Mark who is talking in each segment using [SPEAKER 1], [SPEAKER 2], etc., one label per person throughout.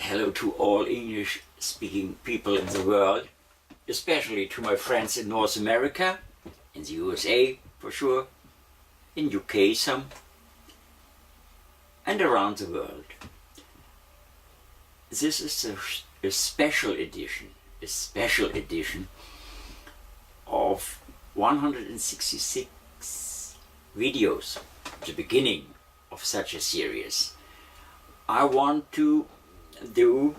[SPEAKER 1] Hello to all English-speaking people in the world, especially to my friends in North America, in the USA for sure, in UK some, and around the world. This is a special edition of 166 videos, the beginning of such a series. I want to do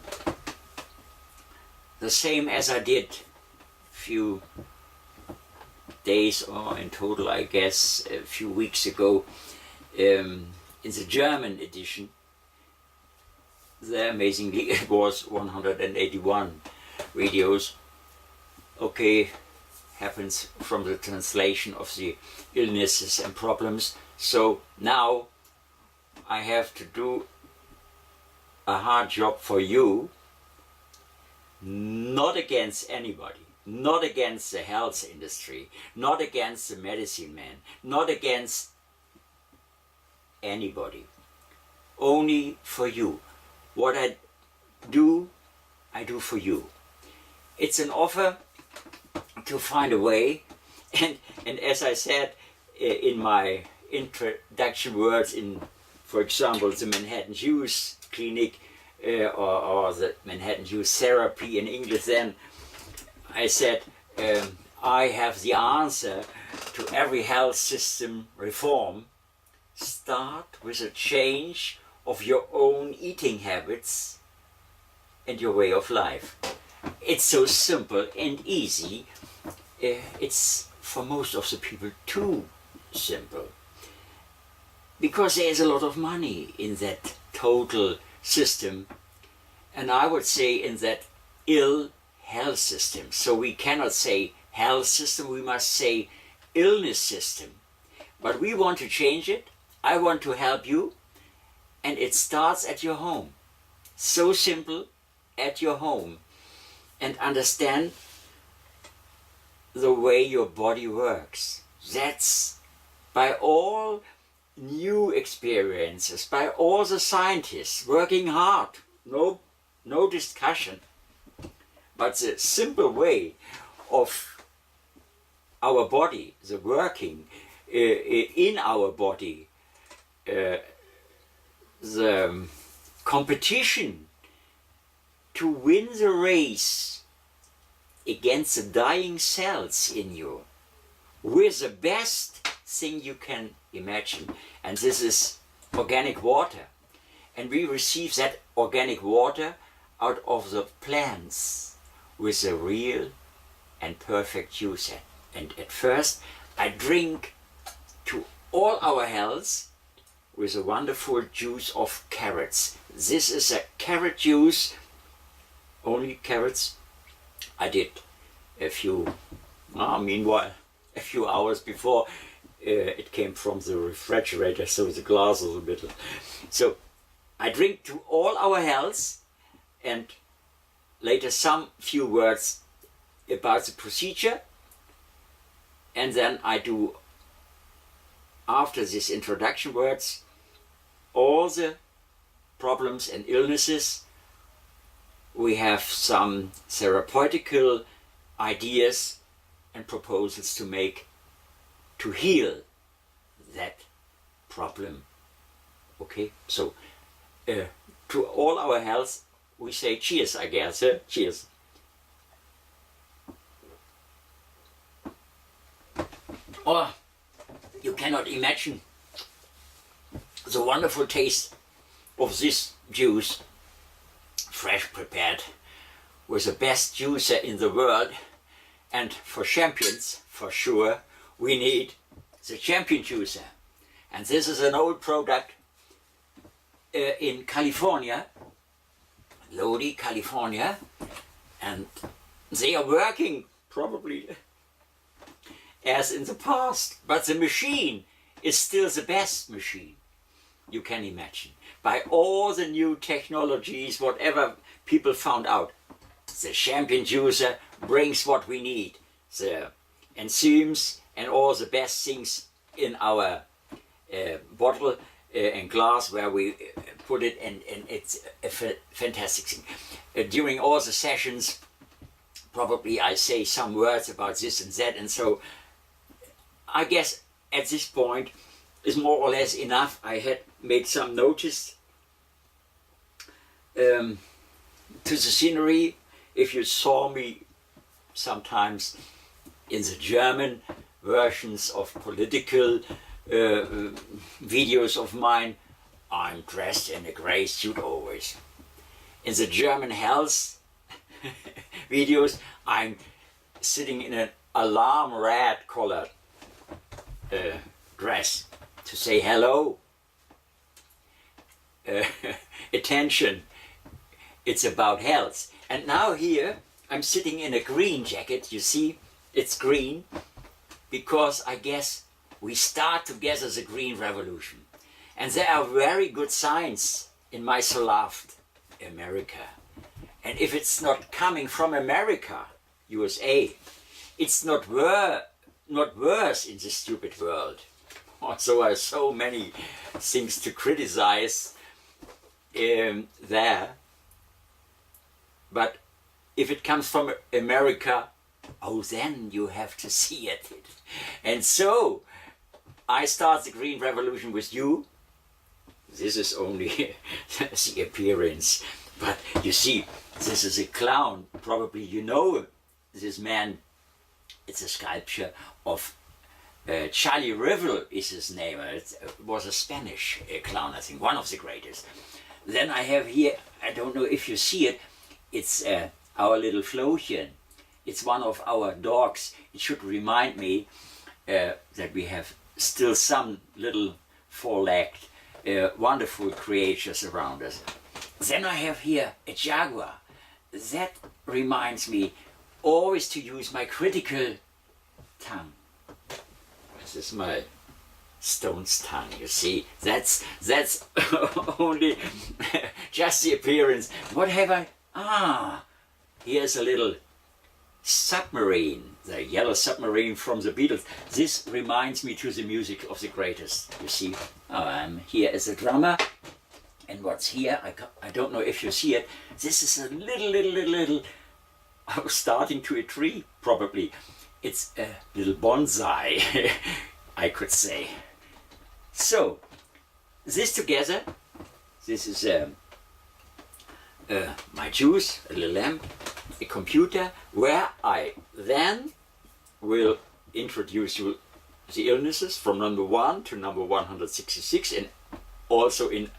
[SPEAKER 1] the same as I did a few days, or in total I guess a few weeks ago, in the German edition. There amazingly it was 181 videos. Okay, happens from the translation of the illnesses and problems. So now I have to do a hard job for you, not against anybody, not against the health industry, not against the medicine man, not against anybody, only for you. What I do for you. It's an offer to find a way, and as I said in my introduction words in, for example, the Manhattan Jews Clinic or the Manhattan Jews Therapy in English, then I said I have the answer to every health system reform. Start with a change of your own eating habits and your way of life. It's so simple and easy. It's for most of the people too simple, because there is a lot of money in that total system, and I would say in that ill health system. So we cannot say health system, we must say illness system. But we want to change it. I want to help you, and it starts at your home. So simple, at your home, and understand the way your body works. That's by all new experiences, by all the scientists working hard, no discussion. But the simple way of our body, the working in our body, the competition to win the race against the dying cells in you with the best thing you can imagine, and this is organic water. And we receive that organic water out of the plants with a real and perfect juice. And at first I drink to all our health with a wonderful juice of carrots. This is a carrot juice, only carrots. I did a few, meanwhile, a few hours before it came from the refrigerator, so the glass is a bit. So I drink to all our health, and later some few words about the procedure, and then I do, after these introduction words, all the problems and illnesses. We have some therapeutical ideas and proposals to make to heal that problem. Okay, so to all our health we say cheers, I guess. Cheers. Oh, you cannot imagine the wonderful taste of this juice, fresh prepared with the best juicer in the world. And for champions, for sure, we need the champion juicer. And this is an old product in California, Lodi, California, and they are working probably as in the past, but the machine is still the best machine you can imagine. By all the new technologies, whatever people found out, the champion juicer brings what we need, the enzymes and all the best things in our bottle and glass where we put it, and it's a fantastic thing. During all the sessions, probably I say some words about this and that, and so I guess at this point is more or less enough. I had made some notice to the scenery. If you saw me sometimes in the German versions of political videos of mine, I'm dressed in a grey suit always. In the German health videos, I'm sitting in an alarm red colored dress to say hello, attention, it's about health. And now here I'm sitting in a green jacket, you see, it's green, because I guess we start together the Green Revolution. And there are very good signs in my so loved America. And if it's not coming from America, USA, it's not worse in this stupid world. Also, there are so many things to criticize there. But if it comes from America, oh, then you have to see it. And so, I start the Green Revolution with you. This is only the appearance. But you see, this is a clown. Probably you know this man. It's a sculpture of Charlie Rivel is his name. It was a Spanish clown, I think, one of the greatest. Then I have here, I don't know if you see it, it's our little Flochen. It's one of our dogs. It should remind me that we have still some little four-legged, wonderful creatures around us. Then I have here a jaguar. That reminds me always to use my critical tongue. This is my stone's tongue, you see. That's only just the appearance. What have I? Ah, here's a little submarine, the yellow submarine from the Beatles. This reminds me to the music of the greatest, you see. I'm here as a drummer, and what's here, I don't know if you see it, this is a little starting to a tree, probably. It's a little bonsai, I could say. So, this together, this is my juice, a little lamp, a computer, where I then will introduce you the illnesses from number 1 to number 166, and also in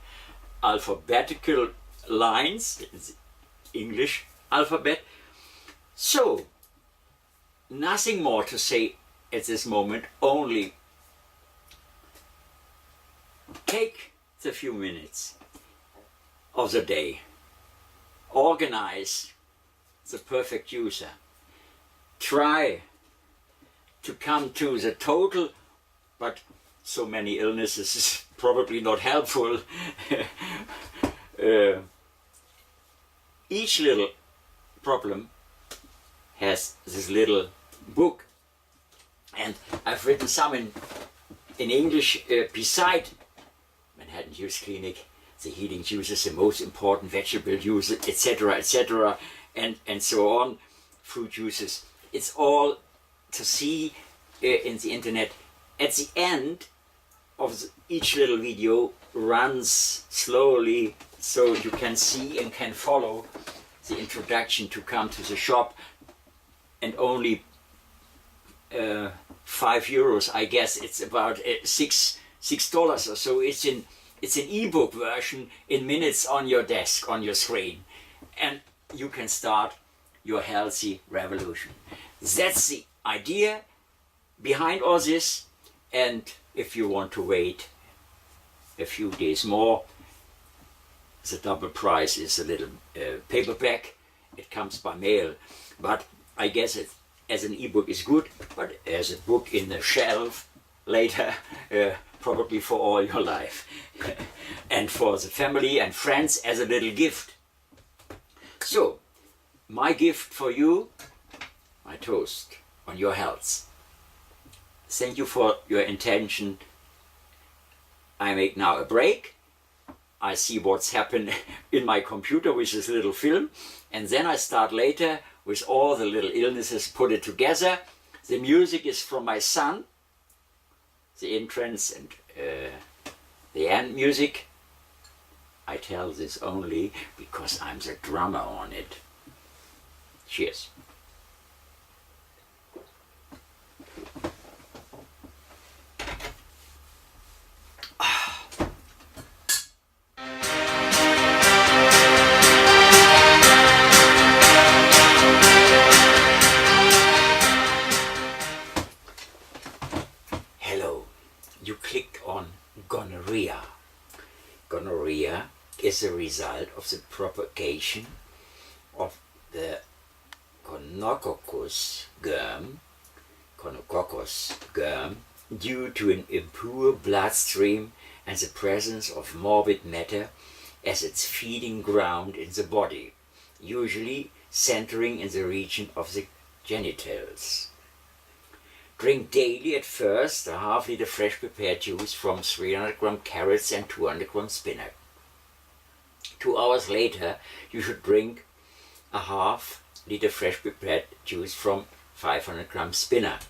[SPEAKER 1] alphabetical lines, it's English alphabet. So, nothing more to say at this moment, only take the few minutes of the day, organize the perfect user, try to come to the total, but so many illnesses is probably not helpful. Each little problem has this little book, and I've written some in English beside Manhattan Juice Clinic, the healing juices, the most important vegetable juices, etc., etc., and so on, fruit juices. It's all to see in the internet. At the end of each little video runs slowly, so you can see and can follow the introduction to come to the shop, and only €5, I guess. It's about $6 or so. It's an ebook version in minutes on your desk, on your screen, and you can start your healthy revolution. That's the idea behind all this. And if you want to wait a few days more, the double price is a little paperback. It comes by mail, but I guess it as an ebook is good, but as a book in the shelf later, probably for all your life. And for the family and friends as a little gift. So, my gift for you, my toast on your health. Thank you for your attention. I make now a break. I see what's happened in my computer with this little film, and then I start later with all the little illnesses, put it together. The music is from my son, the entrance and the end music. I tell this only because I'm the drummer on it. Cheers. Hello, you clicked on gonorrhea. Gonorrhea is a result of the propagation of the gonococcus germ due to an impure bloodstream and the presence of morbid matter as its feeding ground in the body, usually centering in the region of the genitals. Drink daily at first a half-liter fresh prepared juice from 300 gram carrots and 200 gram spinach. 2 hours later, you should drink a half-liter fresh prepared juice from 500 gram spinach.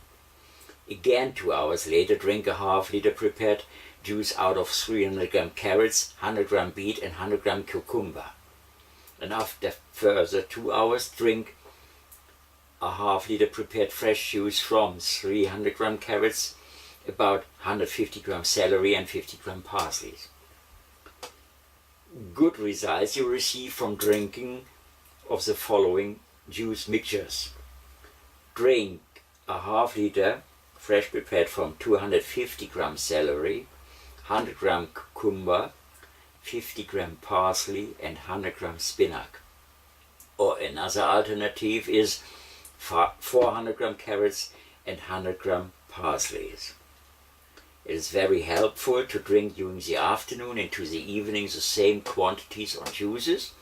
[SPEAKER 1] Again, 2 hours later, drink a half-liter prepared juice out of 300 gram carrots, 100 gram beet and 100 gram cucumber. And after further 2 hours, drink a half-liter prepared fresh juice from 300 gram carrots, about 150 gram celery and 50 gram parsley. Good results you receive from drinking of the following juice mixtures. Drink a half-liter fresh prepared from 250 gram celery, 100 gram cucumber, 50 gram parsley and 100 gram spinach. Or another alternative is 400 gram carrots and 100 gram parsley. It is very helpful to drink during the afternoon and to the evening the same quantities of juices,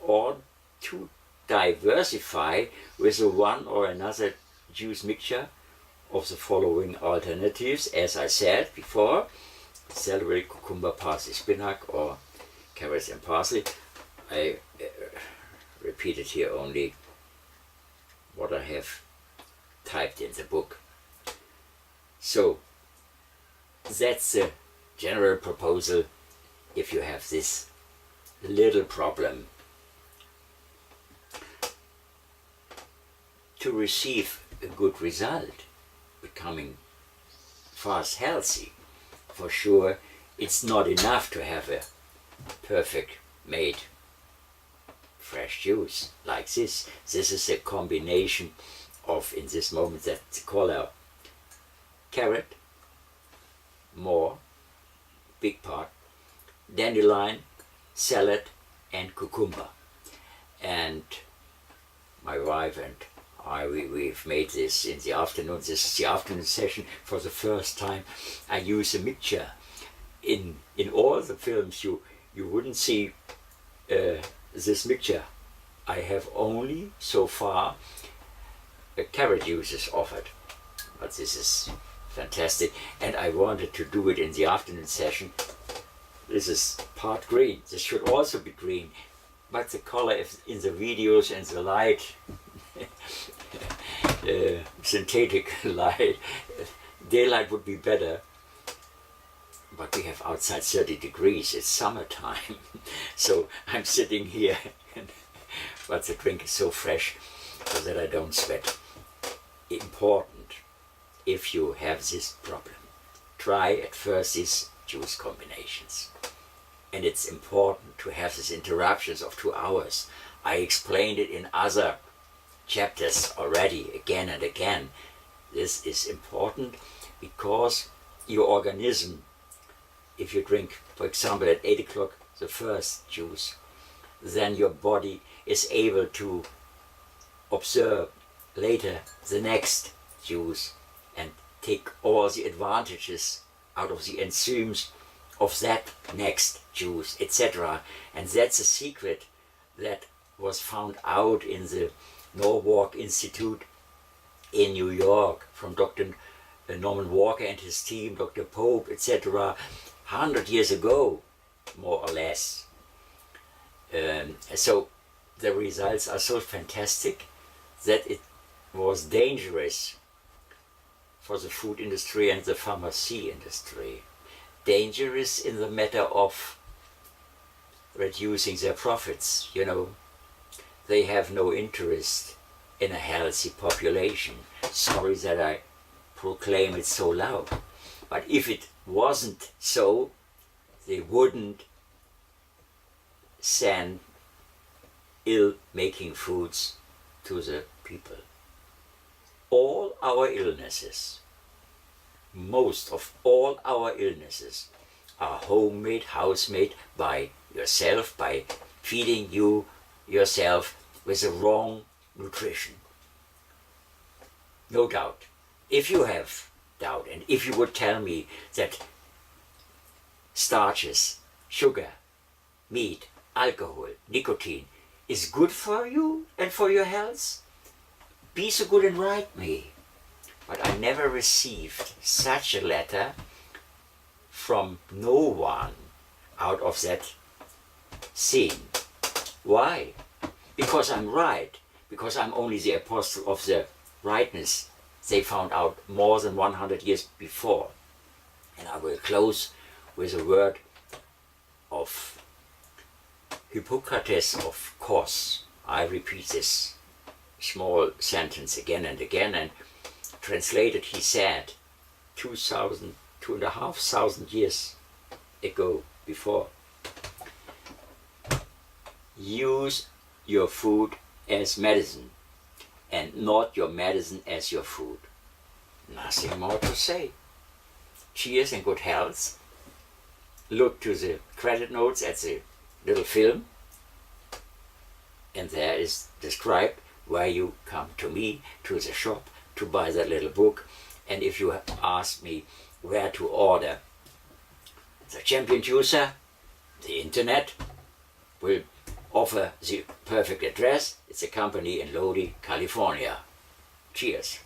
[SPEAKER 1] or to diversify with a one or another juice mixture of the following alternatives, as I said before: celery, cucumber, parsley, spinach, or carrots and parsley. I repeated here only what I have typed in the book. So that's the general proposal if you have this little problem. To receive a good result, becoming fast healthy, for sure it's not enough to have a perfect made fresh juice like this. This is a combination of, in this moment, that color: carrot, more, big part, dandelion, salad and cucumber. And my wife and I, we've made this in the afternoon. This is the afternoon session. For the first time I use a mixture. In all the films you wouldn't see this mixture. I have only so far carrot juices offered, but this is fantastic, and I wanted to do it in the afternoon session. This is part green. This should also be green, but the color in the videos and the light, synthetic light, daylight would be better. But we have outside 30 degrees, it's summertime, so I'm sitting here, but the drink is so fresh so that I don't sweat. Important, if you have this problem, try at first these juice combinations. And it's important to have these interruptions of 2 hours. I explained it in other chapters already, again and again. This is important because your organism, if you drink, for example, at 8 o'clock the first juice, then your body is able to observe later the next juice and take all the advantages out of the enzymes of that next juice, etc. And that's a secret that was found out in the Norwalk Institute in New York from Dr. Norman Walker and his team, Dr. Pope, etc. 100 years ago, more or less. So the results are so fantastic that it was dangerous for the food industry and the pharmacy industry. Dangerous in the matter of reducing their profits, you know. They have no interest in a healthy population. Sorry that I proclaim it so loud. But if it wasn't so, they wouldn't send ill-making foods to the people. All our illnesses, most of all our illnesses, are homemade, house-made by yourself, by feeding you yourself with the wrong nutrition. No doubt. If you have doubt, and if you would tell me that starches, sugar, meat, alcohol, nicotine is good for you and for your health, be so good and write me. But I never received such a letter from no one out of that scene. Why? Because I'm right. Because I'm only the apostle of the rightness they found out more than 100 years before. And I will close with a word of Hippocrates, of course. I repeat this small sentence again and again, and translated he said 2,500 years ago before, use your food as medicine and not your medicine as your food. Nothing more to say. Cheers and good health. Look to the credit notes at the little film, and there is described where you come to me, to the shop, to buy that little book. And if you ask me where to order the champion juicer, the internet will offer the perfect address. It's a company in Lodi, California. Cheers.